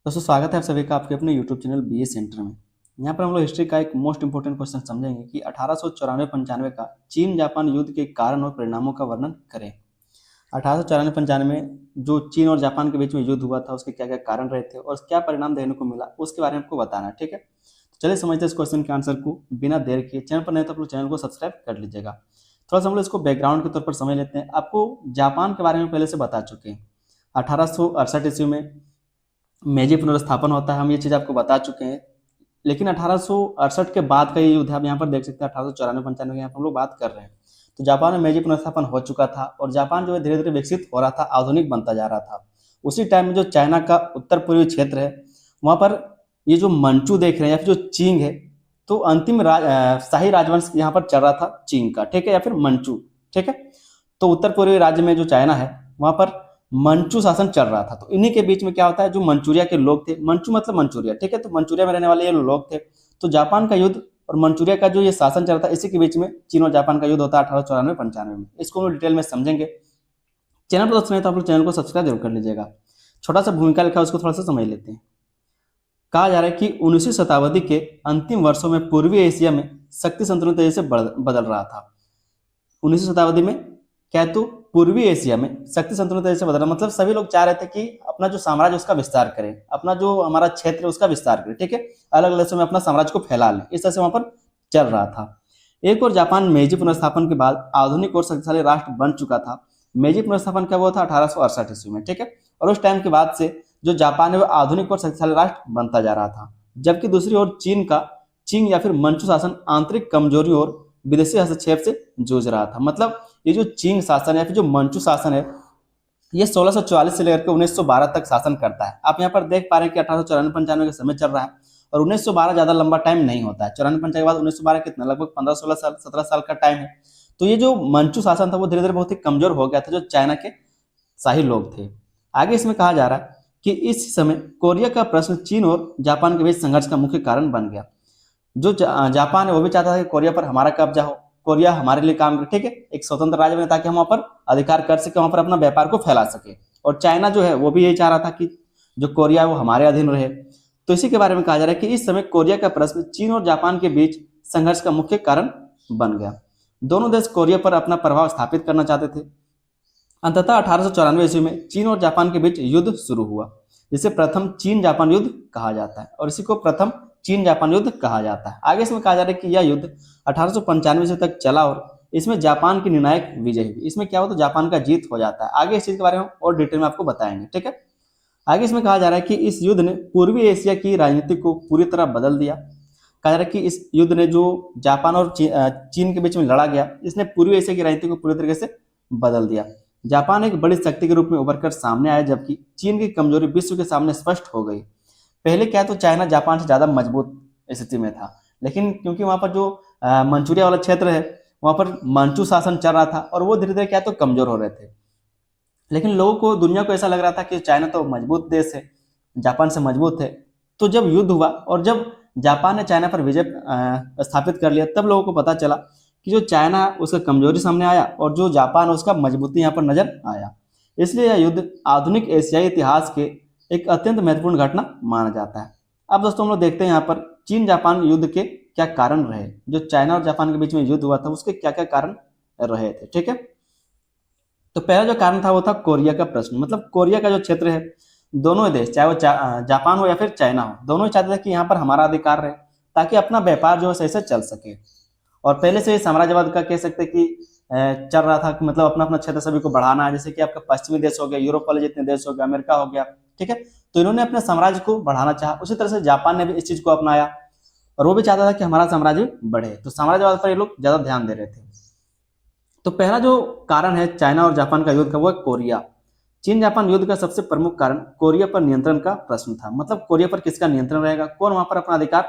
दोस्तों स्वागत है आप सभी का आपके अपने यूट्यूब चैनल बी ए सेंटर में। यहाँ पर हम लोग हिस्ट्री का एक मोस्ट इंपोर्टेंट क्वेश्चन समझेंगे कि 1894-95 का चीन जापान युद्ध के कारण और परिणामों का वर्णन करें। 1894-95 में जो चीन और जापान के बीच में युद्ध हुआ था उसके क्या क्या कारण रहे थे और क्या परिणाम देखने को मिला उसके बारे में आपको बताना है, ठीक है। तो चलिए समझते हैं इस क्वेश्चन के आंसर को बिना देर किए। चैनल पर नहीं तो आप लोग चैनल को सब्सक्राइब कर लीजिएगा। थोड़ा सा हम लोग इसको बैकग्राउंड के तौर पर समझ लेते हैं। आपको जापान के बारे में पहले से बता चुके हैं। 1868 ईस्वी में मेजी पुनर्स्थापन होता है, हम ये चीज़ आपको बता चुके हैं। लेकिन 1868 के बाद का ये युद्ध है, आप यहाँ पर देख सकते हैं 1894-95 की यहाँ पर हम लोग बात कर रहे हैं। तो जापान में मेजी पुनर्स्थापन हो चुका था और जापान जो है धीरे धीरे विकसित हो रहा था, आधुनिक बनता जा रहा था। उसी टाइम में जो चाइना का उत्तर पूर्वी क्षेत्र है वहाँ पर ये जो मंचू देख रहे हैं या फिर जो चींग है, तो अंतिम शाही राजवंश यहाँ पर चल रहा था चींग का, ठीक है, या फिर मंचू, ठीक है। तो उत्तर पूर्वी राज्य में जो चाइना है वहाँ पर मंचू शासन चल रहा था। तो इन्हीं के बीच में क्या होता है, जो मंचूरिया के लोग थे, मंचू मतलब मंचूरिया, ठीक है, तो मंचूरिया में रहने वाले ये लोग थे। तो जापान का युद्ध और मंचूरिया का जो ये शासन चल रहा था, इसी के बीच में चीन और जापान का युद्ध होता है 1894-95 में। इसको हम लोग डिटेल में समझेंगे। चैनल पर दोस्तों नहीं तो आप लोग चैनल को सब्सक्राइब जरूर कर लीजिएगा। छोटा सा भूमिका लिखा है उसको थोड़ा सा समझ लेते हैं। कहा जा रहा है कि 19वीं शताब्दी के अंतिम वर्षों में पूर्वी एशिया में शक्ति संतुलन तेजी से बदल रहा था। 19वीं शताब्दी में क्या है, तो पूर्वी एशिया में शक्ति संतुलन तेजी से बदला, मतलब सभी लोग चाह रहे थे कि अपना जो साम्राज्य उसका विस्तार करें, अपना जो हमारा क्षेत्र है उसका विस्तार करें, ठीक है, अलग अलग देशों में अपना साम्राज्य को फैला लें। इस तरह से वहां पर चल रहा था। एक और जापान मेजी पुनर्स्थापन के बाद आधुनिक और शक्तिशाली राष्ट्र बन चुका था। मेजी पुनर्स्थापन क्या हुआ था 1868 ईस्वी में, ठीक है। और उस टाइम के बाद से जो जापान है वो आधुनिक और शक्तिशाली राष्ट्र बनता जा रहा था। जबकि दूसरी ओर चीन या फिर मंचू शासन आंतरिक कमजोरी और विदेशी हस्तक्षेप से जूझ रहा था। मतलब ये जो चीन शासन या फिर जो मंचू शासन है, ये 1644 से लेकर 1912 तक शासन करता है। आप यहाँ पर देख पा रहे हैं कि 1894-95 का समय चल रहा है और 1912 ज्यादा लंबा टाइम नहीं होता है। 94-95 के बाद 1912 कितना, लगभग 15-16 साल 17 साल का टाइम है। तो ये जो मंचू शासन था वो धीरे धीरे बहुत ही कमजोर हो गया था, जो चाइना के शाही लोग थे। आगे इसमें कहा जा रहा है कि इस समय कोरिया का प्रश्न चीन और जापान के बीच संघर्ष का मुख्य कारण बन गया। जो जापान है वो भी चाहता था कि कोरिया पर हमारा कब्जा हो, कोरिया हमारे लिए काम करे, ठीक है, एक स्वतंत्र राज्य बने ताकि हम वहां पर अधिकार कर सके, वहां पर अपना व्यापार को फैला सके। और चाइना जो है वो भी यही चाह रहा था कि जो कोरिया है वो हमारे अधीन रहे। तो इसी के बारे में कहा जा रहा है कि इस समय कोरिया का प्रश्न चीन और जापान के बीच संघर्ष का मुख्य कारण बन गया। दोनों देश कोरिया पर अपना प्रभाव स्थापित करना चाहते थे। अंततः 1894 ईस्वी में चीन और जापान के बीच युद्ध शुरू हुआ, जिसे प्रथम चीन जापान युद्ध कहा जाता है और इसी को प्रथम चीन जापान युद्ध कहा जाता है। आगे इसमें कहा जा रहा है कि यह युद्ध 1895 ईस्वी तक चला और इसमें जापान की निर्णायक विजय हुई। इसमें क्या होता है, जापान का जीत हो जाता है। आगे इस चीज के बारे में और डिटेल में आपको बताएंगे, ठीक है। आगे इसमें कहा जा रहा है कि इस युद्ध ने पूर्वी एशिया की राजनीति को पूरी तरह बदल दिया। कहा जा रहा है कि इस युद्ध ने जो जापान और चीन के बीच में लड़ा गया, इसने पूर्वी एशिया की राजनीति को पूरी तरीके से बदल दिया। जापान एक बड़ी शक्ति के रूप में उभरकर सामने आया, जबकि चीन की कमजोरी विश्व के सामने स्पष्ट हो गई। पहले क्या तो चाइना जापान से ज्यादा मजबूत स्थिति में था, लेकिन क्योंकि वहां पर जो मंचूरिया वाला क्षेत्र है वहां पर मंचू शासन चल रहा था और वो धीरे धीरे क्या तो कमजोर हो रहे थे। लेकिन लोगों को, दुनिया को ऐसा लग रहा था कि चाइना तो मजबूत देश है, जापान से मजबूत है। तो जब युद्ध हुआ और जब जापान ने चाइना पर विजय स्थापित कर लिया, तब लोगों को पता चला कि जो चाइना उसका कमजोरी सामने आया और जो जापान उसका मजबूती यहाँ पर नजर आया। इसलिए यह युद्ध आधुनिक एशियाई इतिहास के एक अत्यंत महत्वपूर्ण घटना माना जाता है। अब दोस्तों हम लोग देखते हैं यहाँ पर चीन जापान युद्ध के क्या कारण रहे, जो चाइना और जापान के बीच में युद्ध हुआ था उसके क्या क्या कारण रहे थे, ठीक है। तो पहला जो कारण था वो था कोरिया का प्रश्न। मतलब कोरिया का जो क्षेत्र है, दोनों ही देश, चाहे वो जापान हो या फिर चाइना हो, दोनों ही चाहते थे कि यहाँ पर हमारा अधिकार रहे ताकि अपना व्यापार जो है सही से चल सके। और पहले से साम्राज्यवाद का कह सकते कि चल रहा था कि मतलब अपना अपना क्षेत्र सभी को बढ़ाना है, जैसे कि आपका पश्चिमी देश हो गया, यूरोप वाले जितने देश हो गया, अमेरिका हो गया, ठीक है। तो इन्होंने अपने साम्राज्य को बढ़ाना चाहा। उसी तरह से जापान ने भी इस चीज को अपनाया और वो भी चाहता था कि हमारा साम्राज्य बढ़े। तो साम्राज्यवाद पर ये लोग ज्यादा ध्यान दे रहे थे। तो पहला जो कारण है चाइना और जापान का युद्ध का, वो है कोरिया। चीन जापान युद्ध का सबसे प्रमुख कारण कोरिया पर नियंत्रण का प्रश्न था। मतलब कोरिया पर किसका नियंत्रण रहेगा, कौन वहां पर अपना अधिकार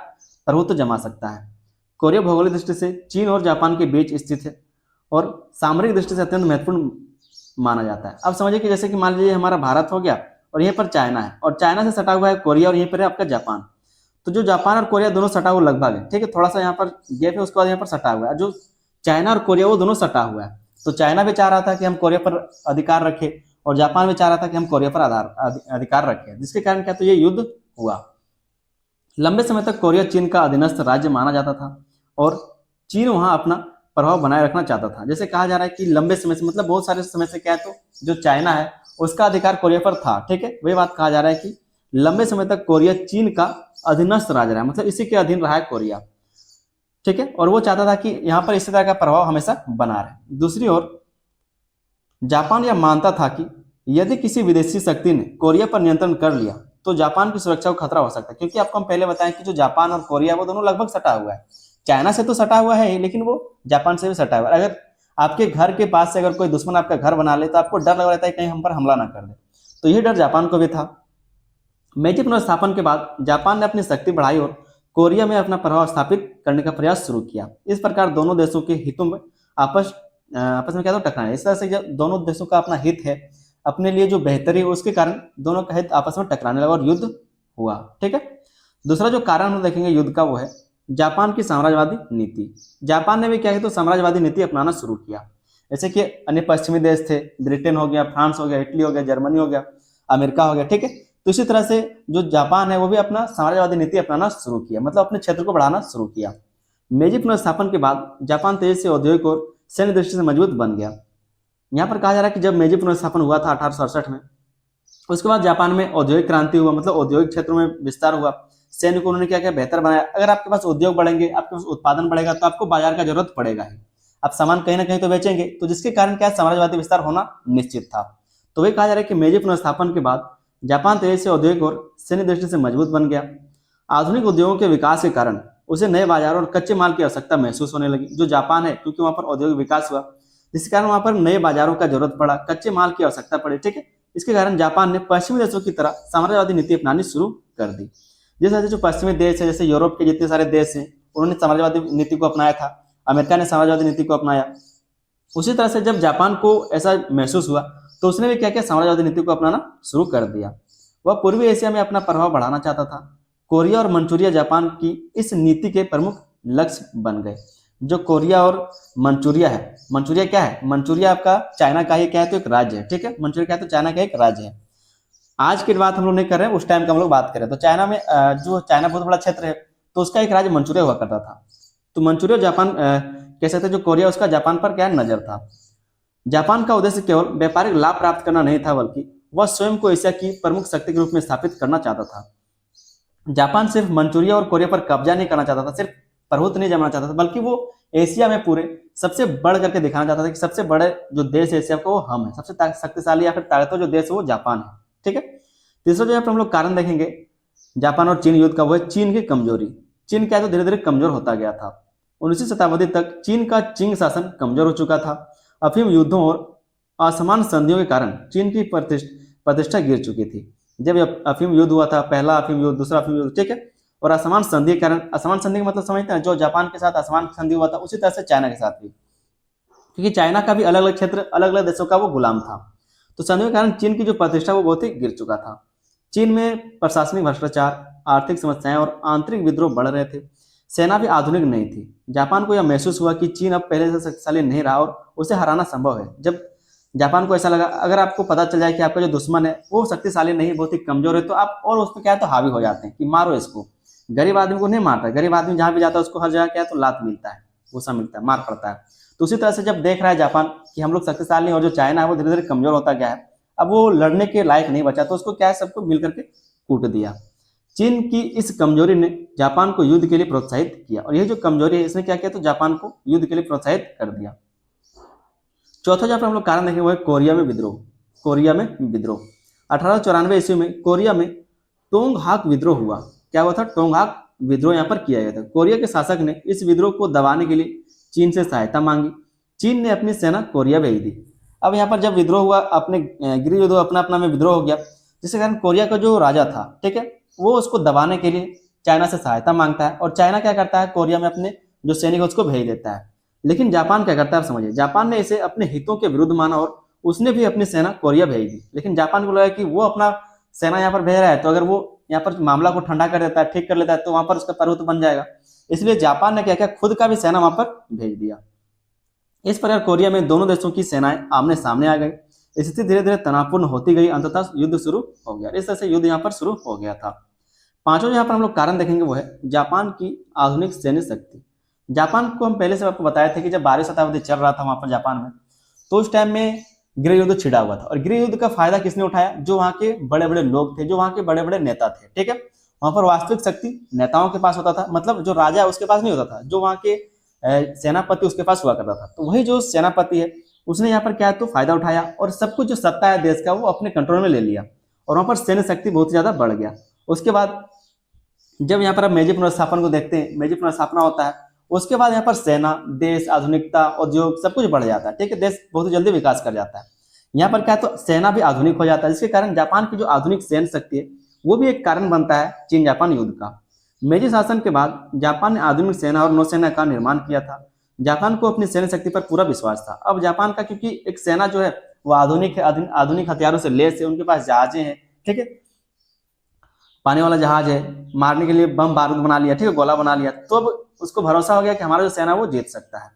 प्रभुत्व जमा सकता है। कोरिया भौगोलिक दृष्टि से चीन और जापान के बीच स्थित है और सामरिक दृष्टि से अत्यंत महत्वपूर्ण माना जाता है। अब समझिए कि जैसे कि मान लीजिए हमारा भारत हो गया और यहीं पर चाइना है और चाइना से सटा हुआ है कोरिया और यहीं पर है आपका जापान। तो जो जापान और कोरिया दोनों सटा हुआ लगभग है, ठीक है, थोड़ा सा यहाँ पर गैप है, उसके बाद यहाँ पर सटा हुआ है। जो चाइना और कोरिया वो दोनों सटा हुआ है। तो चाइना भी चाह रहा था कि हम कोरिया पर अधिकार रखें और जापान भी चाह रहा था कि हम कोरिया पर अधिकार रखें, जिसके कारण क्या तो ये युद्ध हुआ। लंबे समय तक कोरिया चीन का अधीनस्थ राज्य माना जाता था और चीन वहां अपना प्रभाव बनाए रखना चाहता था। जैसे कहा जा रहा है कि लंबे समय से मतलब बहुत सारे समय से क्या है, तो जो चाइना है उसका अधिकार कोरिया पर था, ठीक है। वही बात कहा जा रहा है कि लंबे समय तक कोरिया चीन का अधीनस्थ राज्य रहा, मतलब इसी के अधीन रहा है कोरिया, ठीक है। और वो चाहता था कि यहाँ पर इसी तरह का प्रभाव हमेशा बना रहे। दूसरी ओर जापान यह मानता था कि यदि किसी विदेशी शक्ति ने कोरिया पर नियंत्रण कर लिया तो जापान की सुरक्षा को खतरा हो सकता है, क्योंकि आपको हम पहले बताएं कि जो जापान और कोरिया वो दोनों लगभग सटा हुआ है। चाइना से तो सटा हुआ है लेकिन वो जापान से भी सटा हुआ है। अगर आपके घर के पास से अगर कोई दुश्मन आपका घर बना ले तो आपको डर लग रहता है कहीं हम पर हमला ना कर दे, तो यही डर जापान को भी था। मेजी पुनर्स्थापन के बाद जापान ने अपनी शक्ति बढ़ाई और कोरिया में अपना प्रभाव स्थापित करने का प्रयास शुरू किया। इस प्रकार दोनों देशों के हितों में आपस में क्या तो टकराए। इस तरह से जब दोनों देशों का अपना हित है, अपने लिए जो बेहतरी है, उसके कारण दोनों का हित आपस में टकराने लगा और युद्ध हुआ, ठीक है। दूसरा जो कारण हम देखेंगे युद्ध का वो है जापान की साम्राज्यवादी नीति। जापान ने भी क्या है तो साम्राज्यवादी नीति अपनाना शुरू किया। जैसे कि अन्य पश्चिमी देश थे, ब्रिटेन हो गया, फ्रांस हो गया, इटली हो गया, जर्मनी हो गया, अमेरिका हो गया, ठीक है। तो इसी तरह से जो जापान है वो भी अपना साम्राज्यवादी नीति अपनाना शुरू किया, मतलब अपने क्षेत्र को बढ़ाना शुरू किया। मेजी पुनर्स्थापन के बाद जापान तेजी से औद्योगिक और सैन्य दृष्टि से मजबूत बन गया। यहाँ पर कहा जा रहा है कि जब मेजी पुनर्स्थापन हुआ था 1868 में, उसके बाद जापान में औद्योगिक क्रांति हुआ, मतलब औद्योगिक क्षेत्रों में विस्तार हुआ। सैन्य को उन्होंने क्या क्या बेहतर बनाया। अगर आपके पास उद्योग बढ़ेंगे, आपके पास उत्पादन बढ़ेगा तो आपको बाजार का जरूरत पड़ेगा ही, आप सामान कहीं ना कहीं तो बेचेंगे, तो जिसके कारण क्या साम्राज्यवादी विस्तार होना निश्चित था। तो वही कहा जा रहा है कि मेजी पुनर्स्थापन के बाद जापान तेजी से औद्योगिक और सैन्य दृष्टि से मजबूत बन गया। आधुनिक उद्योगों के विकास के कारण उसे नए बाजारों और कच्चे माल की आवश्यकता महसूस होने लगी। जो जापान है क्योंकि वहां पर औद्योगिक विकास हुआ, जिसके कारण वहां पर नए बाजारों का जरूरत पड़ा, कच्चे माल की आवश्यकता पड़ी, ठीक है। इसके कारण जापान ने पश्चिमी देशों की तरह साम्राज्यवादी नीति अपनानी शुरू कर दी। जैसे जो पश्चिमी देश है, जैसे यूरोप के जितने सारे देश हैं, उन्होंने साम्राज्यवादी नीति को अपनाया था, अमेरिका ने साम्राज्यवादी नीति को अपनाया। उसी तरह से जब जापान को ऐसा महसूस हुआ तो उसने भी क्या क्या साम्राज्यवादी नीति को अपनाना शुरू कर दिया। वह पूर्वी एशिया में अपना प्रभाव बढ़ाना चाहता था। कोरिया और मंचूरिया जापान की इस नीति के प्रमुख लक्ष्य बन गए। जो कोरिया और मंचूरिया है, मंचूरिया क्या है, मंचूरिया आपका चाइना का ही क्या है तो एक राज्य है, ठीक है। मंचूरिया क्या है तो चाइना का एक राज्य है। आज की बात हम लोग नहीं कर रहे हैं, उस टाइम का हम लोग बात करें तो चाइना में जो चाइना बहुत बड़ा क्षेत्र है तो उसका एक राज्य मंचूरिया हुआ करता था। तो मंचूरिया जापान कह सकते हैं जो कोरिया उसका जापान पर क्या नजर था। जापान का उद्देश्य केवल व्यापारिक लाभ प्राप्त करना नहीं था, बल्कि वह स्वयं को एशिया की प्रमुख शक्ति के रूप में स्थापित करना चाहता था। जापान सिर्फ मंचूरिया और कोरिया पर कब्जा नहीं करना चाहता था, सिर्फ प्रभुत्व नहीं जमाना चाहता था, बल्कि वो एशिया में पूरे सबसे बढ़ करके दिखाना चाहता था कि सबसे बड़े जो देश है एशिया का वो हम है, सबसे शक्तिशाली या फिर ताकतवर जो देश है वो जापान है, ठीक है। तीसरा जो हम लोग कारण देखेंगे जापान और चीन युद्ध का, वो है चीन की कमजोरी। चीन क्या है तो धीरे धीरे कमजोर होता गया था। 19वीं शताब्दी तक चीन का चिंग शासन कमजोर हो चुका था। अफीम युद्धों और असमान संधियों के कारण चीन की प्रतिष्ठा गिर चुकी थी। जब अफीम युद्ध हुआ था, पहला अफीम युद्ध, दूसरा अफीम युद्ध, ठीक है। और असमान संधि के कारण, असमान संधि का मतलब समझते हैं, जो जापान के साथ असमान संधि हुआ था उसी तरह से चाइना के साथ भी, क्योंकि चाइना का भी अलग अलग क्षेत्र, अलग अलग देशों का वो गुलाम था। तो संधियों के कारण चीन की जो प्रतिष्ठा वो बहुत ही गिर चुका था। चीन में प्रशासनिक भ्रष्टाचार, आर्थिक समस्याएं और आंतरिक विद्रोह बढ़ रहे थे। सेना भी आधुनिक नहीं थी। जापान को यह महसूस हुआ कि चीन अब पहले से शक्तिशाली नहीं रहा और उसे हराना संभव है। जब जापान को ऐसा लगा, अगर आपको पता चल जाए कि आपका जो दुश्मन है वो शक्तिशाली नहीं, बहुत ही कमजोर है, तो आप और उस पर क्या है तो हावी हो जाते हैं कि मारो इसको। गरीब आदमी को नहीं मारता, गरीब आदमी जहां भी जाता है उसको हर जगह क्या है तो लात मिलता है, गुस्सा मिलता है, मार पड़ता है। तो उसी तरह से जब देख रहा है जापान कि हम लोग शक्तिशाली और जो चाइना है वो धीरे धीरे कमजोर होता गया है, अब वो लड़ने के लायक नहीं बचा, तो उसको क्या है सबको मिल करके कूट दिया। चीन की इस कमजोरी ने जापान को युद्ध के लिए प्रोत्साहित किया, और यह जो कमजोरी है इसने क्या किया तो जापान को युद्ध के लिए प्रोत्साहित कर दिया। चौथा जहां पर हम लोग कारण देखेंगे वो है कोरिया में विद्रोह। कोरिया में विद्रोह 1894 ईस्वी में कोरिया में टोंगहाक विद्रोह हुआ। क्या हुआ था, टोंगहाक विद्रोह यहाँ पर किया गया था। कोरिया के शासक ने इस विद्रोह को दबाने के लिए चीन से सहायता मांगी। चीन ने अपनी सेना कोरिया भेज दी। अब यहाँ पर जब विद्रोह हुआ, अपने गृह युद्ध अपना अपना में विद्रोह हो गया, जिसके कारण कोरिया का जो राजा था, ठीक है, वो उसको दबाने के लिए चाइना से सहायता मांगता है। और चाइना क्या करता है, कोरिया में अपने जो सैनिक उसको भेज देता है। लेकिन जापान क्या करता है, समझिए, जापान ने इसे अपने हितों के विरुद्ध माना और उसने भी अपनी सेना कोरिया भेज दी। लेकिन जापान को लगा कि वो अपना सेना यहाँ पर भेज रहा है, तो अगर वो यहाँ पर मामला को ठंडा कर देता है, ठीक कर लेता है, तो वहां पर उसका प्रभुत्व बन जाएगा। इसलिए जापान ने क्या किया, खुद का भी सेना वहां पर भेज दिया। इस प्रकार कोरिया में दोनों देशों की सेनाएं आमने सामने आ गई। स्थिति धीरे धीरे तनावपूर्ण होती गई, अंततः युद्ध शुरू हो गया। इस तरह से युद्ध यहाँ पर शुरू हो गया था। पांचों यहाँ पर हम लोग कारण देखेंगे वो है जापान की आधुनिक सैन्य शक्ति। जापान को हम पहले से आपको बताए थे कि जब 12वीं शताब्दी चल रहा था वहां पर जापान में, तो उस टाइम में गृह युद्ध छिड़ा हुआ था। और गृह युद्ध का फायदा किसने उठाया? जो वहां के बड़े बड़े लोग थे, जो वहां के बड़े बड़े नेता थे, ठीक है। वहां पर वास्तविक शक्ति नेताओं के पास होता था, मतलब जो राजा है उसके पास नहीं होता था, जो वहां के सेनापति उसके पास हुआ करता था। तो वही जो सेनापति है उसने यहाँ पर क्या है तो फायदा उठाया और सब कुछ जो सत्ता है देश का वो अपने कंट्रोल में ले लिया और वहां पर सैन्य शक्ति बहुत ही ज्यादा बढ़ गया। उसके बाद जब यहाँ पर आप मेजी पुनर्स्थापन को देखते हैं, मेजी पुनर्स्थापना होता है, उसके बाद यहाँ पर सेना, देश, आधुनिकता, उद्योग सब कुछ बढ़ जाता है, ठीक है। देश बहुत ही जल्दी विकास कर जाता है। यहाँ पर क्या है तो सेना भी आधुनिक हो जाता है, जिसके कारण जापान की जो आधुनिक सैन्य शक्ति है वो भी एक कारण बनता है चीन जापान युद्ध का। मेजी शासन के बाद जापान ने आधुनिक सेना और नौसेना का निर्माण किया था। जापान को अपनी सैन्य शक्ति पर पूरा विश्वास था। अब जापान का क्योंकि एक सेना जो है वो आधुनिक है, आधुनिक हथियारों से लैस है, उनके पास जहाजें हैं, ठीक है, पानी वाला जहाज है, मारने के लिए बम बारूद बना लिया, ठीक है, गोला बना लिया, तो अब उसको भरोसा हो गया कि हमारा जो सेना वो जीत सकता है।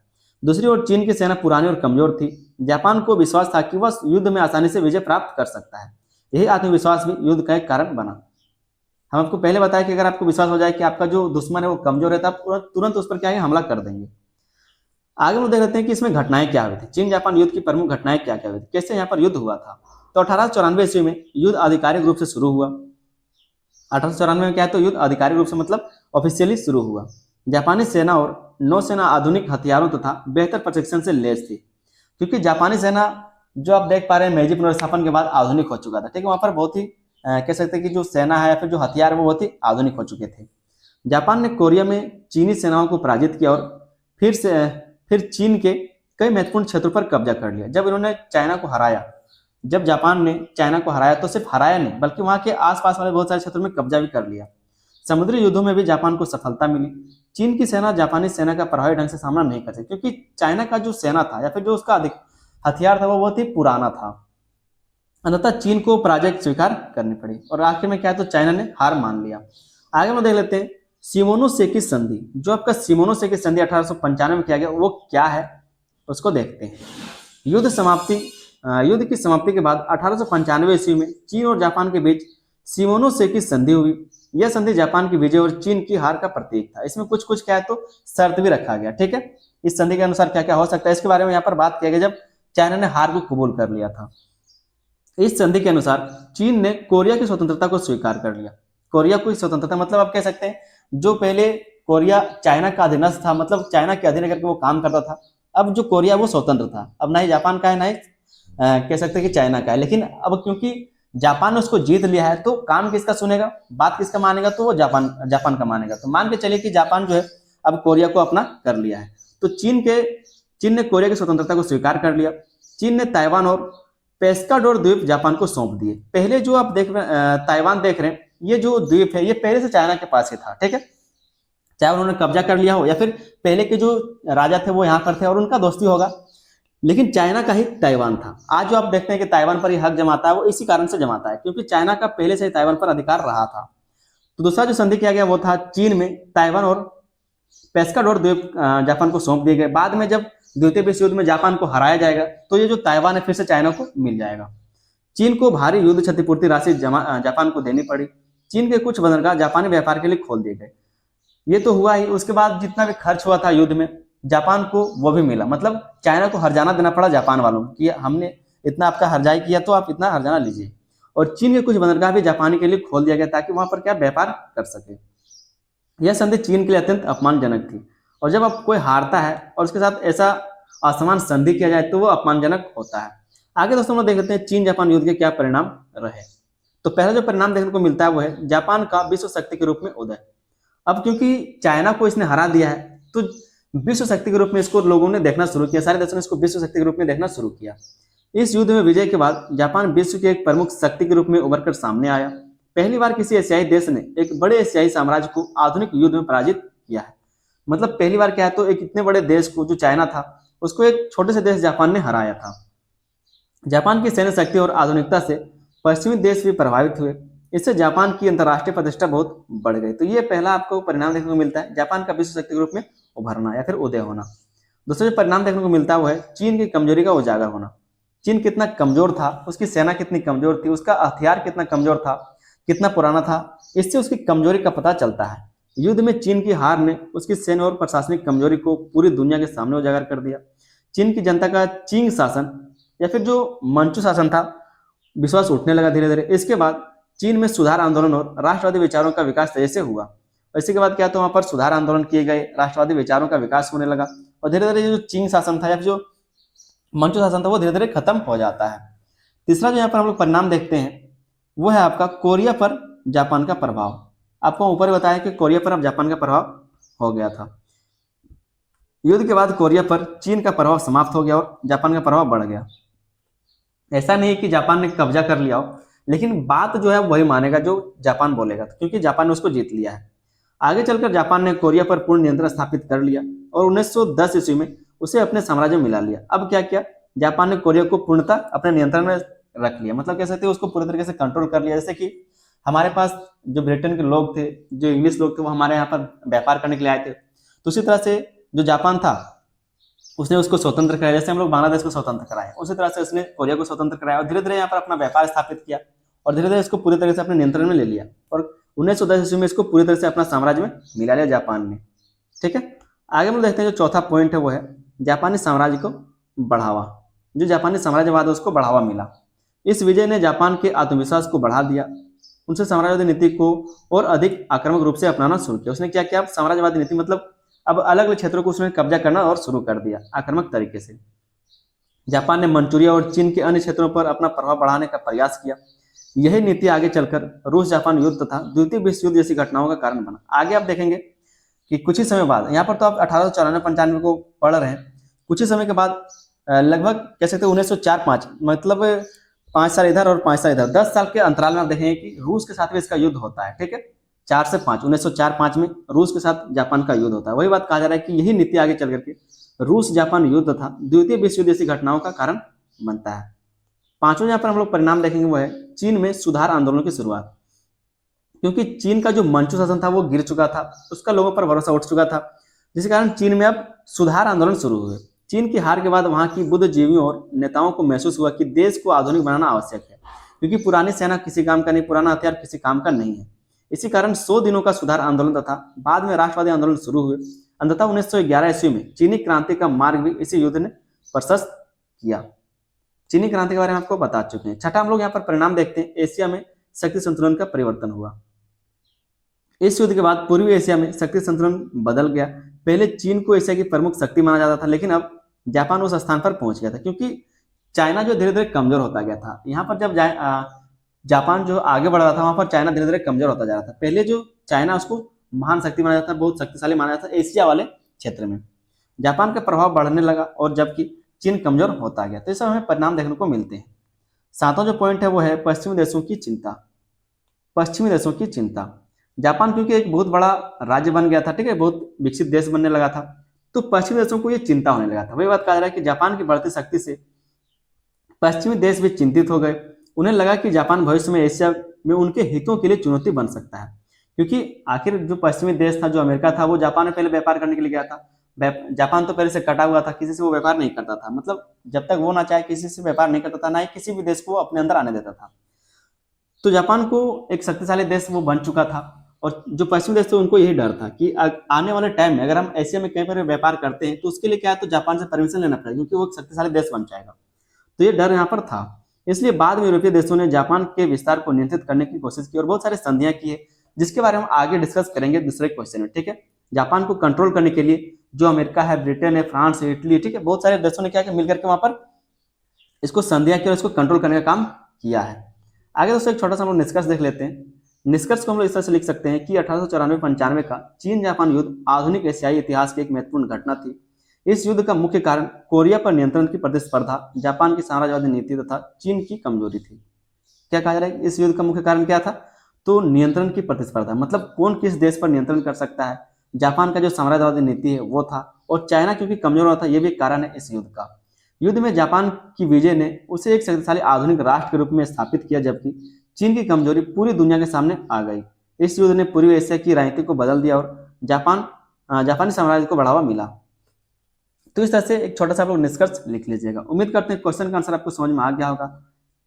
दूसरी ओर चीन की सेना पुरानी और कमजोर थी। जापान को विश्वास था कि वह युद्ध में आसानी से विजय प्राप्त कर सकता है। यही आत्मविश्वास भी युद्ध का एक कारण बना। हम आपको पहले बताया कि अगर आपको विश्वास हो जाए कि आपका जो दुश्मन है वो कमजोर है, तो आप तुरंत उस पर क्या है हमला कर देंगे। आगे हम देख लेते हैं कि इसमें घटनाएं क्या हुई थी, चीन जापान युद्ध की प्रमुख घटनाएं क्या क्या हुई थी, कैसे यहाँ पर युद्ध हुआ था। तो 1894 ईस्वी में युद्ध आधिकारिक रूप से शुरू हुआ। 1894 में क्या है तो युद्ध आधिकारिक रूप से मतलब ऑफिशियली शुरू हुआ। जापानी सेना और नौसेना आधुनिक हथियारों तथा बेहतर प्रशिक्षण से लैस थी, क्योंकि जापानी सेना जो आप देख पा रहे हैं मेजी पुनर्स्थापन के बाद आधुनिक हो चुका था, ठीक है। वहां पर बहुत ही कह सकते हैं कि जो सेना है या फिर जो हथियार है वो बहुत ही आधुनिक हो चुके थे। जापान ने कोरिया में चीनी सेनाओं को पराजित किया और फिर चीन के कई महत्वपूर्ण क्षेत्रों पर कब्जा कर लिया। जब इन्होंने चाइना को हराया, जब जापान ने चाइना को हराया तो सिर्फ हराया नहीं बल्कि वहां के आसपास वाले बहुत सारे क्षेत्रों में कब्जा भी कर लिया। समुद्री युद्धों में भी जापान को सफलता मिली। चीन की सेना जापानी सेना का प्रभावी ढंग से सामना नहीं कर सकी, क्योंकि चाइना का जो सेना था या फिर जो उसका अधिक हथियार था वो बहुत ही पुराना था। अंततः चीन को पराजय स्वीकार करनी पड़ी और आखिर में क्या है तो चाइना ने हार मान लिया। आगे हम देख लेते हैं शिमोनोसेकी संधि। जो आपका शिमोनोसेकी संधि 1895 में किया गया वो क्या है उसको देखते हैं। युद्ध की समाप्ति के बाद 1895 ईस्वी में चीन और जापान के बीच शिमोनोसेकी संधि हुई। यह संधि जापान की विजय और चीन की हार का प्रतीक था। इसमें कुछ कुछ क्या है तो शर्त भी रखा गया, ठीक है। इस संधि के अनुसार क्या क्या हो सकता है इसके बारे में यहाँ पर बात किया गया जब चाइना ने हार को कबूल कर लिया था। इस संधि के अनुसार चीन ने कोरिया की स्वतंत्रता को स्वीकार कर लिया। कोरिया की स्वतंत्रता मतलब आप कह सकते हैं जो पहले कोरिया चाइना का अधीनस्थ था, मतलब चाइना के अधीन करके वो काम करता था, अब जो कोरिया वो स्वतंत्र था। अब ना ही जापान का है ना ही कह सकते हैं कि चाइना का है। लेकिन अब क्योंकि जापान ने उसको जीत लिया है तो काम किसका सुनेगा, बात किसका मानेगा, तो वो जापान का मानेगा। तो मान के चलिए कि जापान जो है अब कोरिया को अपना कर लिया है। तो चीन ने कोरिया की स्वतंत्रता को स्वीकार कर लिया। चीन ने ताइवान और पेस्काडोर द्वीप जापान को सौंप दिए। पहले जो आप ताइवान देख रहे हैं, ये जो द्वीप है ये पहले से चाइना के पास ही था, ठीक है। चाहे उन्होंने कब्जा कर लिया हो या फिर पहले के जो राजा थे वो यहाँ पर थे और उनका दोस्ती होगा, लेकिन चाइना का ही ताइवान था। आज जो आप देखते हैं कि ताइवान पर ही हक जमाता है वो इसी कारण से जमाता है क्योंकि चाइना का पहले से ही ताइवान पर अधिकार रहा था। तो दूसरा जो संधि किया गया वो था चीन में ताइवान और पेस्काडोर द्वीप जापान को सौंप दिए गए। बाद में जब द्वितीय विश्व युद्ध में जापान को हराया जाएगा तो ये जो ताइवान है फिर से चाइना को मिल जाएगा। चीन को भारी युद्ध क्षतिपूर्ति राशि जापान को देनी पड़ी। चीन के कुछ बंदरगाह जापानी व्यापार के लिए खोल दिए गए। ये तो हुआ ही, उसके बाद जितना भी खर्च हुआ था युद्ध में जापान को वो भी मिला। मतलब चाइना को हर्जाना देना पड़ा जापान वालों को कि हमने इतना आपका हर्जाई किया तो आप इतना हर्जाना लीजिए। और चीन के कुछ बंदरगाह भी जापानी के लिए खोल दिया गया ताकि वहां पर क्या व्यापार कर सके। यह संधि चीन के लिए अत्यंत अपमानजनक थी और जब आप कोई हारता है और उसके साथ ऐसा असमान संधि किया जाए तो वो अपमानजनक होता है। आगे दोस्तों हम लोग देख लेते हैं चीन जापान युद्ध के क्या परिणाम रहे। तो पहला जो परिणाम देखने को मिलता है वो है जापान का विश्व शक्ति के रूप में उदय। अब क्योंकि चाइना को इसने हरा दिया है तो विश्व शक्ति के रूप में इसको लोगों ने देखना शुरू किया, सारे देशों ने इसको विश्व शक्ति के रूप में देखना शुरू किया। इस युद्ध में विजय के बाद जापान विश्व के एक प्रमुख शक्ति के रूप में उभर कर सामने आया। पहली बार किसी एशियाई देश ने एक बड़े एशियाई साम्राज्य को आधुनिक युद्ध में पराजित किया है। मतलब पहली बार क्या है तो एक इतने बड़े देश को जो चाइना था उसको एक छोटे से देश जापान ने हराया था। जापान की सैन्य शक्ति और आधुनिकता से पश्चिमी देश भी प्रभावित हुए। इससे जापान की अंतर्राष्ट्रीय प्रतिष्ठा बहुत बढ़ गई। तो ये पहला आपको परिणाम देखने को मिलता है, जापान का विश्व शक्ति के रूप में उभरना या फिर उदय होना। दूसरा जो परिणाम देखने को मिलता है वो है चीन की कमजोरी का उजागर होना। चीन कितना कमजोर था, उसकी सेना कितनी कमजोर थी, उसका हथियार कितना कमजोर था, कितना पुराना था, इससे उसकी कमजोरी का पता चलता है। युद्ध में चीन की हार ने उसकी सैन्य और प्रशासनिक कमजोरी को पूरी दुनिया के सामने उजागर कर दिया। चीन की जनता का चिंग शासन या फिर जो मंचू शासन था, विश्वास उठने लगा धीरे धीरे। इसके बाद चीन में सुधार आंदोलन और राष्ट्रवादी विचारों का विकास तेजी से हुआ। इसी के बाद क्या, तो वहां पर सुधार आंदोलन किए गए, राष्ट्रवादी विचारों का विकास होने लगा और धीरे धीरे जो चिंग शासन था या फिर जो मंचू शासन था वो धीरे धीरे खत्म हो जाता है। तीसरा जो यहाँ पर हम लोग परिणाम देखते हैं वो है आपका कोरिया पर जापान का प्रभाव। आपको ऊपर बताया कि कोरिया पर अब जापान का प्रभाव हो गया था। युद्ध के बाद कोरिया पर चीन का प्रभाव समाप्त हो गया और जापान का प्रभाव बढ़ गया। ऐसा नहीं है कि जापान ने कब्जा कर लिया हो, लेकिन बात जो है वही मानेगा जो जापान बोलेगा, क्योंकि जापान ने उसको जीत लिया है। आगे चलकर जापान ने कोरिया पर पूर्ण नियंत्रण स्थापित कर लिया और 1910 ईस्वी में उसे अपने साम्राज्य में मिला लिया। अब क्या किया, जापान ने कोरिया को पूर्णतः अपने नियंत्रण में रख लिया, मतलब कह सकते हैं उसको पूरी तरीके से कंट्रोल कर लिया। जैसे कि हमारे पास जो ब्रिटेन के लोग थे, जो इंग्लिश लोग थे, वो हमारे यहाँ पर व्यापार करने के लिए आए थे, तो उसी तरह से जो जापान था उसने उसको स्वतंत्र कराया। जैसे हम लोग बांग्लादेश को स्वतंत्र कराए, उसी तरह से उसने कोरिया को स्वतंत्र कराया और धीरे धीरे यहाँ पर अपना व्यापार स्थापित किया और धीरे धीरे इसको पूरी तरह से अपने नियंत्रण में ले लिया और 1910 ईस्वी में इसको पूरी तरह से अपना साम्राज्य में मिला लिया जापान ने। ठीक है, आगे हम देखते हैं जो चौथा पॉइंट है वो है जापानी साम्राज्य को बढ़ावा। जो जापानी साम्राज्यवाद है उसको बढ़ावा मिला। इस विजय ने जापान के आत्मविश्वास को बढ़ा दिया। उनसे साम्राज्यवादी नीति को और अधिक आक्रामक रूप से अपनाना शुरू किया। उसने क्या किया, साम्राज्यवादी नीति मतलब अब अलग अलग क्षेत्रों को उसने कब्जा करना और शुरू कर दिया आक्रामक तरीके से। जापान ने मंचूरिया और चीन के अन्य क्षेत्रों पर अपना प्रभाव बढ़ाने का प्रयास किया। यही नीति आगे चलकर रूस जापान युद्ध तथा द्वितीय विश्व युद्ध जैसी घटनाओं का कारण बना। आगे आप देखेंगे कि कुछ ही समय बाद, यहाँ पर तो आप 1894-95 को पढ़ रहे हैं, कुछ ही समय के बाद लगभग कह सकते हैं 1904-05, मतलब 5 साल इधर और 5 साल इधर, 10 साल के अंतराल में आप देखेंगे कि रूस के साथ भी इसका युद्ध होता है। ठीक है, 4 से 5, 1904-05 में रूस के साथ जापान का युद्ध होता है। वही बात कहा जा रहा है कि यही नीति आगे चल करके रूस जापान युद्ध तथा द्वितीय विश्व युद्ध जैसी घटनाओं का कारण बनता है। पांचवें यहाँ पर हम लोग परिणाम देखेंगे वो है चीन में सुधार आंदोलन की शुरुआत। क्योंकि चीन का जो मंचू शासन था वो गिर चुका था, उसका लोगों पर भरोसा उठ चुका था, जिसके कारण चीन में अब सुधार आंदोलन शुरू हुए। चीन की हार के बाद वहां की बुद्धिजीवियों और नेताओं को महसूस हुआ कि देश को आधुनिक बनाना आवश्यक है, क्योंकि पुरानी सेना किसी काम का नहीं, पुराना हथियार किसी काम का नहीं है। इसी कारण 100 दिनों का सुधार आंदोलन तथा बाद में राष्ट्रवादी आंदोलन शुरू हुए। अंततः 1911 ईस्वी में चीनी क्रांति का मार्ग भी इसी युद्ध ने प्रशस्त किया। चीनी क्रांति के बारे में आपको बता चुके हैं। छठा हम लोग यहाँ पर परिणाम देखते हैं, एशिया में शक्ति संतुलन का परिवर्तन हुआ। इस युद्ध के बाद पूर्वी एशिया में शक्ति संतुलन बदल गया। पहले चीन को एशिया की प्रमुख शक्ति माना जाता था, लेकिन अब जापान उस स्थान पर पहुंच गया था, क्योंकि चाइना जो धीरे धीरे कमजोर होता गया था। यहाँ पर जब जापान जो आगे बढ़ रहा था, वहां पर चाइना धीरे धीरे कमजोर होता जा रहा था। पहले जो चाइना उसको महान शक्ति माना जाता था, बहुत शक्तिशाली माना जाता था एशिया वाले क्षेत्र में। जापान का प्रभाव बढ़ने लगा और जबकि चीन कमजोर होता गया, तो इस हमें परिणाम देखने को मिलते हैं। सातवां जो पॉइंट है वो है पश्चिमी देशों की चिंता। पश्चिमी देशों की चिंता, जापान क्योंकि एक बहुत बड़ा राज्य बन गया था, ठीक है, बहुत विकसित देश बनने लगा था, तो पश्चिमी देशों को ये चिंता होने लगा था। वही बात कहा जा रहा है कि जापान की बढ़ती शक्ति से पश्चिमी देश भी चिंतित हो गए। उन्हें लगा कि जापान भविष्य में एशिया में उनके हितों के लिए चुनौती बन सकता है, क्योंकि आखिर जो पश्चिमी देश था, जो अमेरिका था, वो जापान में पहले व्यापार करने के लिए गया था। जापान तो पहले से कटा हुआ था, किसी से वो व्यापार नहीं करता था, मतलब जब तक वो ना चाहे किसी से व्यापार नहीं करता था, ना ही किसी भी देश को अपने अंदर आने देता था। तो जापान को एक शक्तिशाली देश वो बन चुका था और जो पश्चिमी देश थे उनको यही डर था कि आने वाले टाइम में अगर हम एशिया में कहीं पर व्यापार करते हैं तो उसके लिए क्या है, तो जापान से परमिशन लेना पड़ेगा, क्योंकि वो एक शक्तिशाली देश बन जाएगा। तो ये डर यहाँ पर था। इसलिए बाद में यूरोपीय देशों ने जापान के विस्तार को नियंत्रित करने की कोशिश की और बहुत सारी संधियां की है, जिसके बारे में हम आगे डिस्कस करेंगे दूसरे क्वेश्चन में। ठीक है, जापान को कंट्रोल करने के लिए जो अमेरिका है, ब्रिटेन है, फ्रांस है, इटली, ठीक है, बहुत सारे देशों ने क्या किया, मिलकर के वहां पर इसको संधियां की और इसको कंट्रोल करने का काम किया है। आगे दोस्तों एक छोटा सा हम लोग निष्कर्ष देख लेते हैं। निष्कर्ष को हम लोग इस तरह से लिख सकते हैं कि 1894-95 का चीन जापान युद्ध आधुनिक एशियाई इतिहास की एक महत्वपूर्ण घटना थी। इस युद्ध का मुख्य कारण कोरिया पर नियंत्रण की प्रतिस्पर्धा, जापान की साम्राज्यवादी नीति तथा चीन की कमजोरी थी। क्या कहा जा रहा है, इस युद्ध का मुख्य कारण क्या था, तो नियंत्रण की प्रतिस्पर्धा, मतलब कौन किस देश पर नियंत्रण कर सकता है। जापान का जो साम्राज्यवादी नीति है वो था, और चाइना क्योंकि कमजोर होता, यह भी कारण है इस युद्ध का। युद्ध में जापान की विजय ने उसे एक शक्तिशाली आधुनिक राष्ट्र के रूप में स्थापित किया, जबकि चीन की कमजोरी पूरी दुनिया के सामने आ गई। इस युद्ध ने पूर्वी एशिया की राजनीति को बदल दिया और जापानी साम्राज्य को बढ़ावा मिला। तो इस तरह से एक छोटा सा आप लोग निष्कर्ष लिख लीजिएगा। उम्मीद करते हैं क्वेश्चन का आंसर आपको समझ में आ गया होगा।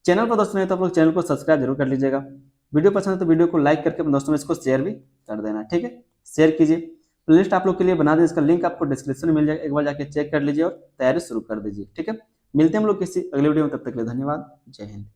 चैनल पर दोस्तों नहीं तो आप लोग चैनल को सब्सक्राइब जरूर कर लीजिएगा। वीडियो पसंद है तो वीडियो को लाइक करके अपने दोस्तों में इसको शेयर भी कर देना, ठीक है। शेयर कीजिए, प्लेलिस्ट आप लोग के लिए बना दें, इसका लिंक आपको डिस्क्रिप्शन में मिल जाएगा, एक बार जाके चेक कर लीजिए और तैयारी शुरू कर दीजिए, ठीक है। मिलते हैं हम लोग किसी अगले वीडियो में, तब तक के लिए धन्यवाद, जय हिंद।